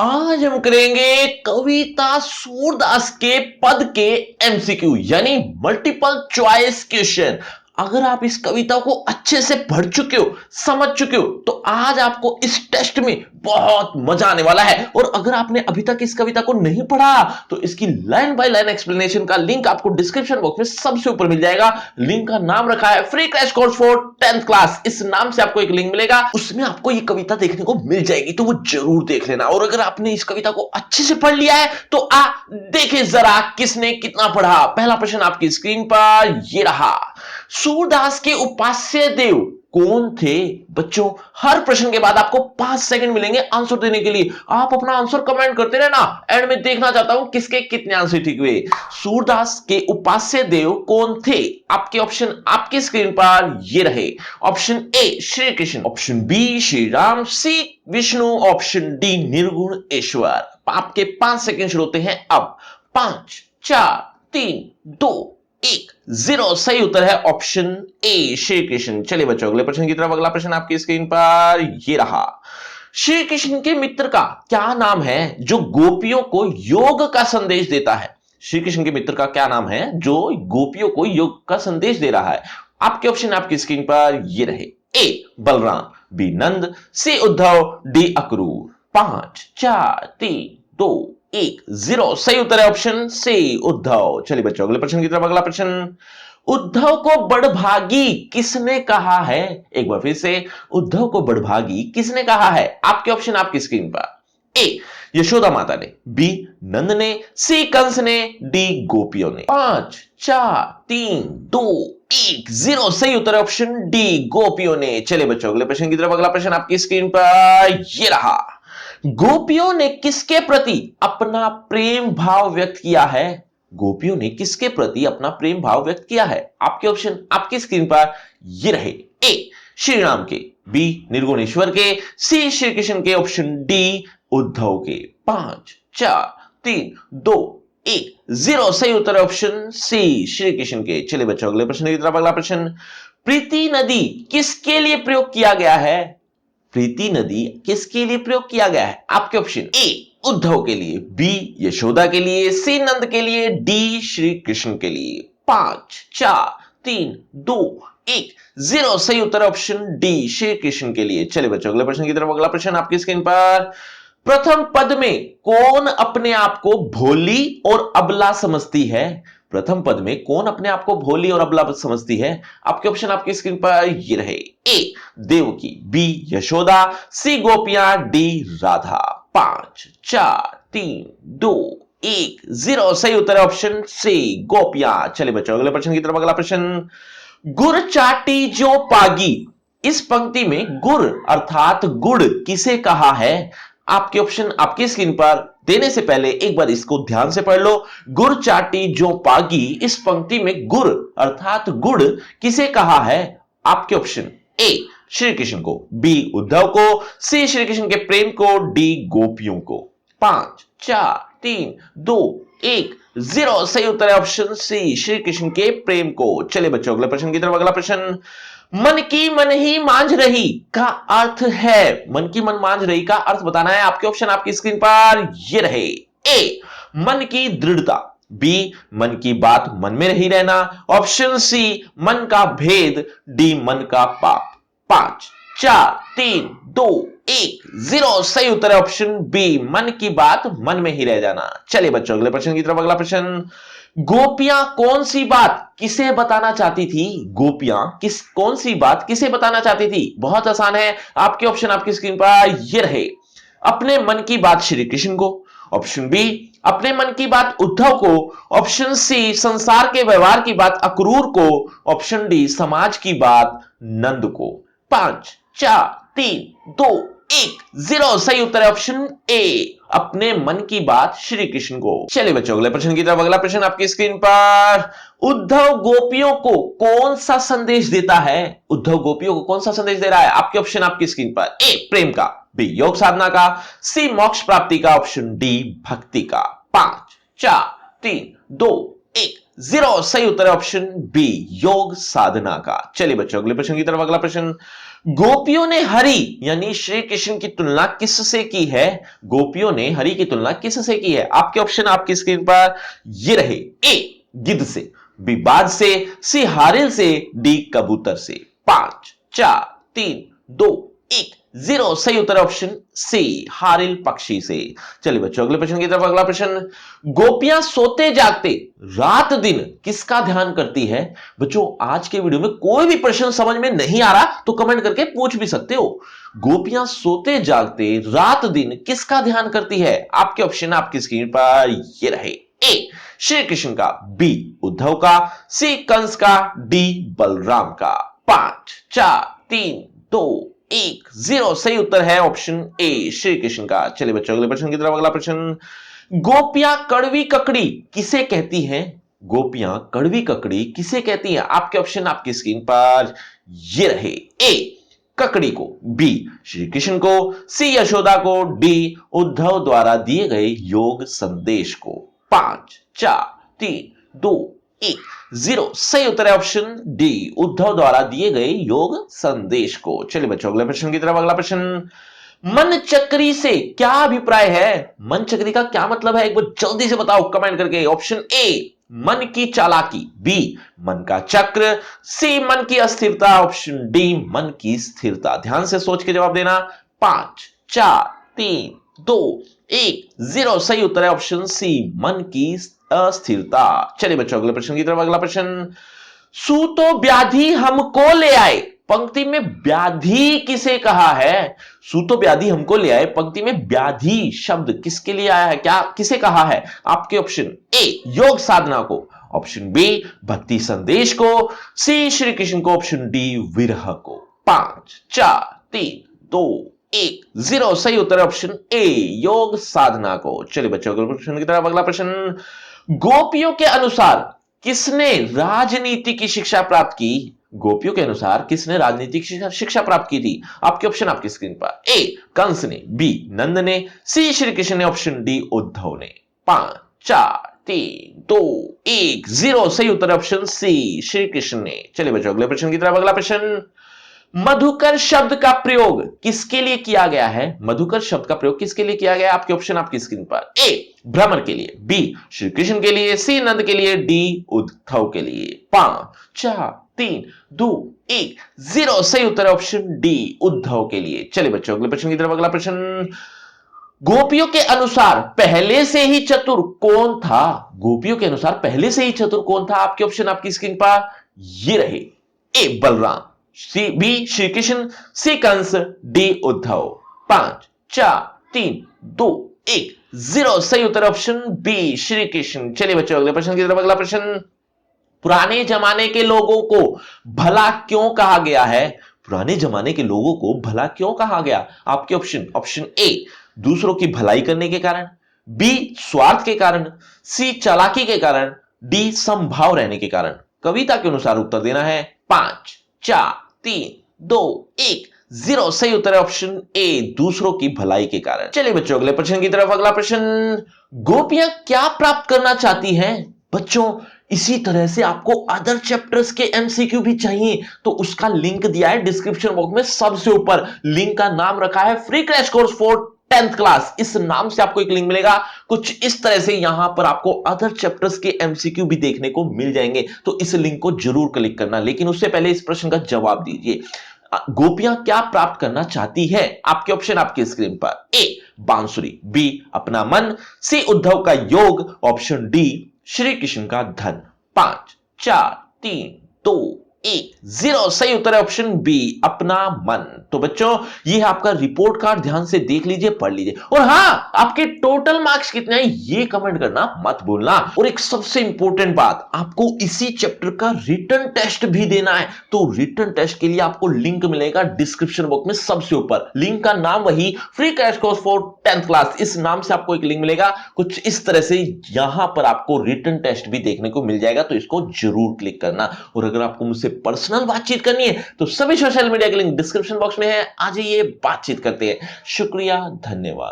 आज हम करेंगे कविता सूरदास के पद के एमसीक्यू यानी मल्टीपल चॉइस क्वेश्चन। अगर आप इस कविता को अच्छे से पढ़ चुके हो, समझ चुके हो, तो आज आपको इस टेस्ट में बहुत मजा आने वाला है। और अगर आपने अभी तक इस कविता को नहीं पढ़ा तो इसकी लाइन बाय लाइन एक्सप्लेनेशन का लिंक आपको डिस्क्रिप्शन बॉक्स में सबसे ऊपर मिल जाएगा। लिंक का नाम रखा है free crash course for 10th class. इस नाम से आपको एक लिंक मिलेगा, उसमें आपको ये कविता देखने को मिल जाएगी, तो वो जरूर देख लेना। और अगर आपने इस कविता को अच्छे से पढ़ लिया है तो देखें जरा किसने कितना पढ़ा। पहला प्रश्न आपकी स्क्रीन पर ये रहा, सूरदास के उपास्य देव कौन थे? बच्चों, हर प्रश्न के बाद आपको 5 सेकंड मिलेंगे आंसर देने के लिए। आप अपना आंसर कमेंट करते रहना, एंड में देखना चाहता हूं किसके कितने आंसर ठीक हुए। सूरदास के उपास्य देव कौन थे? आपके ऑप्शन आपकी स्क्रीन पर ये रहे। Option A Shri Krishna, option B Shri Ram, C Vishnu, option D निर्गुण ईश्वर। आपके 5 सेकंड शुरू होते हैं अब। 5 4 3 2 1 0। सही उत्तर है ऑप्शन ए श्री कृष्ण। चलिए बच्चों अगले प्रश्न की तरफ। अगला प्रश्न आपकी स्क्रीन पर ये रहा, श्री कृष्ण के मित्र का क्या नाम है जो गोपियों को योग का संदेश देता है? श्री कृष्ण के मित्र का क्या नाम है जो गोपियों को योग का संदेश दे रहा है? आपके ऑप्शन आपकी स्क्रीन पर ये रहे। ए बलराम, बी नंद, सी उद्धव, डी अक्रूर। 5 4 3 2 1 0। सही उत्तर है ऑप्शन सी उद्धव। चलिए बच्चों अगले प्रश्न की तरफ। अगला प्रश्न, उद्धव को बड़भागी किसने कहा है? एक बार फिर से, उद्धव को बड़भागी किसने कहा है? आपके ऑप्शन आपकी स्क्रीन पर। ए यशोदा माता ने, बी नंद ने, सी कंस ने, डी गोपियों ने। 5 4 3 2 1 0। सही उत्तर है ऑप्शन डी गोपियों ने। चलिए बच्चों अगले प्रश्न की तरफ। अगला प्रश्न आपकी स्क्रीन पर ये रहा, गोपियों ने किसके प्रति अपना प्रेम भाव व्यक्त किया है? गोपियों ने किसके प्रति अपना प्रेम भाव व्यक्त किया है? आपके ऑप्शन आपकी स्क्रीन पर ये रहे। ए श्री राम के, बी निर्गुणेश्वर के, सी श्री कृष्ण के, ऑप्शन डी उद्धव के। 5 4 3 2 1 0। सही उत्तर है ऑप्शन सी श्री कृष्ण के। चलिए बच्चों अगले प्रश्न की तरफ। अगला प्रश्न, प्रीति नदी किसके लिए प्रयोग किया गया है? प्रीति नदी किसके लिए प्रयोग किया गया है? आपके ऑप्शन ए उद्धव के लिए, बी यशोदा के लिए, सी नंद के लिए, डी श्री कृष्ण के लिए। 5 4 3 2 1 0। सही उत्तर ऑप्शन डी श्री कृष्ण के लिए। चलिए बच्चों अगले प्रश्न की तरफ। अगला प्रश्न आपकी स्क्रीन पर, प्रथम पद में कौन अपने आप को भोली और अबला समझती है? प्रथम पद में कौन अपने आप को भोली और अबला समझती है? आपके ऑप्शन आपकी स्क्रीन पर ये रहे। ए देवकी, बी यशोदा, सी गोपियां, डी राधा। 5 4 3 2 1 0। सही उत्तर है ऑप्शन सी गोपियां। चलिए बच्चों अगले प्रश्न की तरफ। अगला प्रश्न, गुड़ चाटी जो पागी, इस पंक्ति में गुड़ अर्थात गुड़ किसे कहा है? आपके ऑप्शन आपकी स्क्रीन पर देने से पहले एक बार इसको ध्यान से पढ़ लो। गुड़ चाटी जो पागी, इस पंक्ति में गुड़ अर्थात गुड़ किसे कहा है? आपके ऑप्शन ए श्री कृष्ण को, बी उद्धव को, सी श्री कृष्ण के प्रेम को, डी गोपियों को। 5 4 3 2 1 0। सही उत्तर है ऑप्शन सी श्री कृष्ण के प्रेम को। चलिए बच्चों अगले प्रश्न की तरफ। अगला प्रश्न, मन की मन ही मांझ रही का अर्थ है? मन की मन मांझ रही का अर्थ बताना है। आपके ऑप्शन आपकी स्क्रीन पर ये रहे। ए मन की दृढ़ता, बी मन की बात मन में रही रहना, ऑप्शन सी मन का भेद, डी मन का पाप। 5 4 3 2 1 0। सही उत्तर है ऑप्शन बी मन की बात मन में ही रह जाना। चलिए बच्चों अगले प्रश्न की तरफ। अगला प्रश्न, गोपियां कौन सी बात किसे बताना चाहती थी? गोपियां कौन सी बात किसे बताना चाहती थी? बहुत आसान है। आपके ऑप्शन आपकी स्क्रीन पर ये रहे। अपने मन की बात श्री कृष्ण को, ऑप्शन बी अपने मन की बात उद्धव को, ऑप्शन सी संसार के व्यवहार की बात अक्रूर को, ऑप्शन डी समाज की बात नंद को। 5 4 3 2 1 0। सही उत्तर है ऑप्शन ए अपने मन की बात श्री कृष्ण को। चलिए बच्चों अगले प्रश्न की तरफ। अगला प्रश्न आपकी स्क्रीन पर, उद्धव गोपियों को कौन सा संदेश देता है? उद्धव गोपियों को कौन सा संदेश दे रहा है? आपके ऑप्शन आपकी स्क्रीन पर। ए प्रेम का, बी योग साधना का, सी मोक्ष प्राप्ति का, ऑप्शन डी भक्ति का। 5 4 3 2 1 0 सही उत्तर है ऑप्शन बी योग साधना का। चलिए बच्चों अगले प्रश्न की तरफ। अगला प्रश्न, गोपियों ने हरि यानी श्री कृष्ण की तुलना किससे की है? गोपियों ने हरि की तुलना किससे की है? आपके ऑप्शन आपकी स्क्रीन पर ये रहे। ए गिद्ध से, बी बाज से, सी हारिल से, डी कबूतर से। 5 4 3 2 1 0 सही उत्तर ऑप्शन सी हारिल पक्षी से। चलिए बच्चों अगले प्रश्न की तरफ। अगला प्रश्न, गोपियां सोते जागते रात दिन किसका ध्यान करती है? बच्चों आज के वीडियो में कोई भी प्रश्न समझ में नहीं आ रहा तो कमेंट करके पूछ भी सकते हो। गोपियां सोते जागते रात दिन किसका ध्यान करती है? आपके ऑप्शन आपकी स्क्रीन पर ये रहे। ए श्री कृष्ण का, बी उद्धव का, सी कंस का, डी बलराम का। 5 4 3 2 1 0 सही उत्तर है ऑप्शन ए श्री कृष्ण का। चलिए बच्चों अगले प्रश्न की तरफ। अगला प्रश्न, गोपियां कड़वी ककड़ी किसे कहती हैं? गोपियां कड़वी ककड़ी किसे कहती हैं? आपके ऑप्शन आपकी स्क्रीन पर ये रहे। ए ककड़ी को, बी श्री कृष्ण को, सी यशोदा को, डी उद्धव द्वारा दिए गए योग संदेश को। 5 4 3 2 1 0 सही उत्तर है ऑप्शन डी उद्धव द्वारा दिए गए योग संदेश को। चलिए बच्चों अगले प्रश्न की तरफ। अगला प्रश्न, मन चक्री से क्या अभिप्राय है? मन चक्री का क्या मतलब है? एक बार जल्दी से बताओ कमेंट करके। ऑप्शन ए मन की चालाकी, बी मन का चक्र, सी मन की अस्थिरता, ऑप्शन डी मन की स्थिरता। ध्यान से सोच के जवाब देना। 5 4 3 2 1 0 सही उत्तर है ऑप्शन सी मन की अस्थिरता। चलिए बच्चों अगले प्रश्न की तरफ। अगला प्रश्न, सूतो व्याधि हमको ले आए पंक्ति में व्याधि किसे कहा है? सूतो व्याधि हमको ले आए पंक्ति में व्याधि शब्द किसके लिए आया है? क्या किसे कहा है? आपके ऑप्शन ए योग साधना को, ऑप्शन बी भक्ति संदेश को, सी श्री कृष्ण को, ऑप्शन डी विरह को। 5 4 3 2 1 0 सही उत्तर है ऑप्शन ए योग साधना को। चलिए बच्चों अगले प्रश्न की तरफ। अगला प्रश्न, गोपियों के अनुसार किसने राजनीति की शिक्षा प्राप्त की? गोपियों के अनुसार किसने राजनीतिक शिक्षा प्राप्त की थी? आपके ऑप्शन आपकी स्क्रीन पर। ए कंस ने, बी नंद ने, सी श्री कृष्ण ने, ऑप्शन डी उद्धव ने। 5 4 3 2 1 0 सही उत्तर ऑप्शन सी श्री कृष्ण ने। चलिए बच्चों अगले प्रश्न की तरफ। अगला प्रश्न, मधुकर शब्द का प्रयोग किसके लिए किया गया है? मधुकर शब्द का प्रयोग किसके लिए किया गया है? आपके ऑप्शन आपकी स्क्रीन पर। ए भ्रमर के लिए, बी श्री कृष्ण के लिए, सी नंद के लिए, डी उद्धव के लिए। 5 4 3 2 1 0 सही उत्तर है ऑप्शन डी उद्धव के लिए। चलिए बच्चों अगले प्रश्न की तरफ। अगला प्रश्न, गोपियों के अनुसार पहले से ही चतुर कौन था? गोपियों के अनुसार पहले से ही चतुर कौन था? आपके ऑप्शन आपकी स्क्रीन पर ये रहे। ए बलराम, सी बी श्री कृष्ण, सी कंस, डी उद्धव। 5 4 3 2 1 0 सही उत्तर ऑप्शन बी श्री कृष्ण। चलिए बच्चों अगले प्रश्न की तरफ। अगला प्रश्न, पुराने जमाने के लोगों को भला क्यों कहा गया है? पुराने जमाने के लोगों को भला क्यों कहा गया? आपके ऑप्शन, ऑप्शन ए दूसरों की भलाई करने के कारण, बी स्वार्थ के कारण, सी चालाकी के कारण, डी समभाव रहने के कारण। कविता के अनुसार उत्तर देना है। 5 4 3 2 1 0 सही उत्तर है ऑप्शन ए दूसरों की भलाई के कारण। चलिए बच्चों अगले प्रश्न की तरफ। अगला प्रश्न, गोपियां क्या प्राप्त करना चाहती हैं? बच्चों इसी तरह से आपको अदर चैप्टर्स के एमसीक्यू भी चाहिए तो उसका लिंक दिया है डिस्क्रिप्शन बॉक्स में सबसे ऊपर। लिंक का नाम रखा है free crash course for 10th class. इस नाम से आपको एक लिंक मिलेगा। कुछ इस तरह से यहां पर आपको अदर चैप्टर्स के एमसीक्यू भी देखने को मिल जाएंगे तो इस लिंक को जरूर क्लिक करना। लेकिन उससे पहले इस प्रश्न का जवाब दीजिए, गोपियां क्या प्राप्त करना चाहती है? आपके ऑप्शन आपकी स्क्रीन पर। ए बांसुरी, बी अपना मन, सी उद्धव का योग, ऑप्शन डी श्री कृष्ण का धन। 5 4 3 2 1 0 सही उत्तर है ऑप्शन बी अपना मन। तो बच्चों ये है आपका रिपोर्ट कार्ड, ध्यान से देख लीजिए, पढ़ लीजिए। और हां आपके टोटल मार्क्स कितने हैं ये कमेंट करना मत भूलना। और एक सबसे इंपॉर्टेंट बात, आपको इसी चैप्टर का रिटन टेस्ट भी देना है तो रिटन टेस्ट के लिए आपको लिंक मिलेगा डिस्क्रिप्शन बॉक्स में सबसे ऊपर। लिंक का नाम वही free crash course for 10th class, इस नाम से आपको एक लिंक मिलेगा। कुछ इस तरह से यहां पर आपको रिटन टेस्ट भी देखने को मिल जाएगा तो इसको जरूर क्लिक करना। और अगर आपको मुझसे पर्सनल बातचीत करनी है तो सभी सोशल मीडिया के लिंक डिस्क्रिप्शन बॉक्स में है, आ जाइए बातचीत करते हैं। शुक्रिया, धन्यवाद।